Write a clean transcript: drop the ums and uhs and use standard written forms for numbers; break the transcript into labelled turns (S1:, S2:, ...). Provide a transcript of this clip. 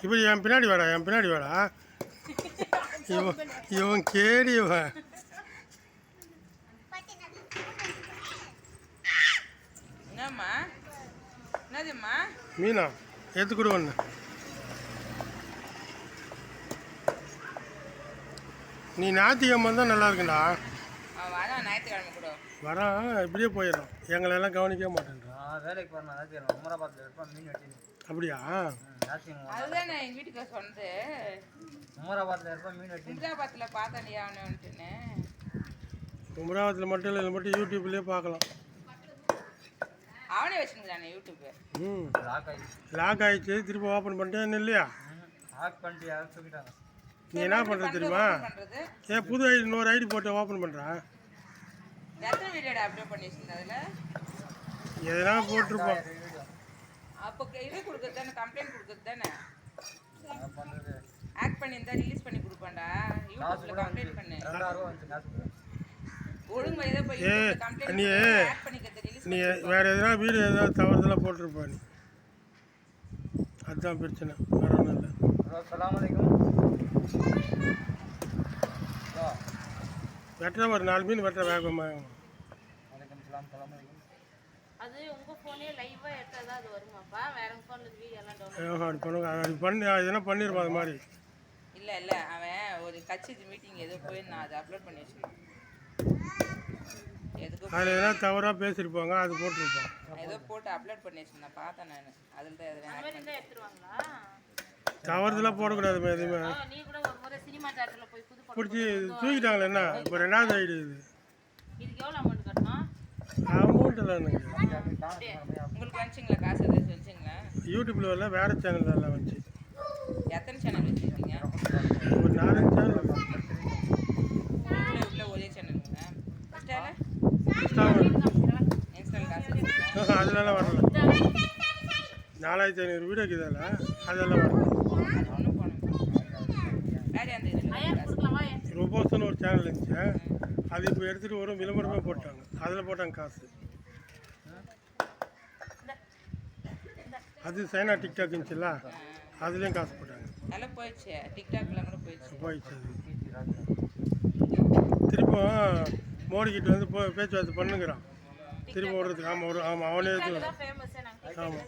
S1: இப்படி என் பின்னாடி வாடா, என் பின்னாடி வாடா. இவன் கேடி இவன். மீனா எடுத்துக்கூட ஒன்று. நீ ஞாயிற்றுக்கிழமை தான் நல்லா இருக்குண்டா. வரான் இப்படியே போயிடும். எங்களெல்லாம் கவனிக்கவே மாட்டேன்றான்.
S2: வேலைக்கு போகிறேன்.
S1: அப்படியா?
S3: அதுதான் எங்கள் வீட்டுக்கு சொன்னது. உமராபாத்தில் பார்த்தேன் அவனுன்ட்டுன்னு.
S1: உமராபாத்தில் மட்டும் இல்லை, மட்டும் யூடியூப்லேயே பார்க்கலாம்.
S3: அவனே வச்சுருக்கானே யூடியூப்பு.
S1: லாக் ஆகிடுச்சு. திரும்ப ஓப்பன் பண்ணிட்டேன் இல்லையா? நீ என்ன பண்ணுறது தெரியுமா? ஏன் புது ஐடி இன்னொரு ஐடி போட்டு ஓப்பன் பண்ணுறான்.
S3: எத்தனை வீடியோட அப்லோட் பண்ணி வச்சுருந்தா
S1: எதனா போட்டிருப்போம்.
S3: அப்போ இது கொடுக்குறது தானே, கம்ப்ளைண்ட் கொடுக்குறது தானே. ஆக்ட் பண்ணியிருந்தா ரிலீஸ் பண்ணி கொடுப்பான்டா. யூடியூப்ல கம்ப்ளைண்ட் பண்ணு. ஒழுங்கு ஏதோ போய் கம்ப்ளைண்ட்
S1: நீ
S3: ஆக்ட் பண்ணிக்கிறது ரிலீஸ்.
S1: நீ வேறு எதனா வீடியோ ஏதாவது தவறுதலாக போட்டிருப்பா நீ. அதுதான் பிரச்சனை, வேறு ஒன்றும் இல்லை. வெட்டுற ஒரு 4 மீன் வெட்டுற வேகமாக.
S4: அது உங்க போனே லைவா எடுத்ததா அது வருமாப்பா? வேற போன்ல வீடியோ எல்லாம் டவுன்லோட்
S1: அது பண்ணுங்க. அது பண்ணி எதனா பண்ணிருப்பா அது மாதிரி.
S3: இல்ல அவன் ஒரு கட்சி மீட்டிங் ஏதோ போய் நான் அதை அப்லோட் பண்ணி வச்சிருக்கேன்.
S1: அதில் எதனா தவறாக பேசியிருப்பாங்க, அது போட்டிருப்பான்.
S3: ஏதோ போட்டு அப்லோட் பண்ணி வச்சிருந்தேன், பார்த்தேன் நான். அதில் தான் எதுவும்
S4: எடுத்துருவாங்களா?
S1: தவறுதெல்லாம் போடக்கூடாது எதுவுமே.
S4: நீ கூட ஒரு முறை சினிமா தியேட்டர்ல போய் புது படம்
S1: பிடிச்சி தூக்கிட்டாங்களே. என்ன இப்போ 2வது ஐடி இது?
S4: இதுக்கு எவ்வளோ அமௌண்ட் கட்டணும்?
S1: அமௌண்ட் இல்லை எனக்கு.
S3: உங்களுக்கு வந்துச்சிங்களா காசு? எதாவது வந்துச்சிங்களா?
S1: யூடியூப்பில் வரல, வேறு சேனலில் எல்லாம் வந்துச்சு.
S3: எத்தனை சேனல் வச்சுருக்கீங்க?
S1: ஒரு 4 சேனல்
S3: உள்ள ஒரே சேனலுங்க. இன்ஸ்டால் காசு
S1: அதெல்லாம் வரல. 4500 வீடியோ இருக்குதால அதெல்லாம் வரல.
S3: ஒன்றும் போனோம். வேறு அந்த இதில்
S1: ரோபோஸ்ன்னு ஒரு சேனல் இருந்துச்சு. அது இப்போ எடுத்துகிட்டு வரும் விளம்பரமே போட்டாங்க. அதில் போட்டாங்க காசு. அது சைனா டிக்டாக் இருந்துச்சுல்ல, அதுலேயும் காசு போட்டாங்க.
S3: நல்லா போயிடுச்சு. டிக்டாக்லாம் கூட போயிடுச்சு.
S1: திரும்ப மோடிக்கிட்ட வந்து பேச்சுவார்த்தை பண்ணுங்கிறான் திரும்ப விடுறதுக்கு. ஆமாம் அவனே. ஆமாம்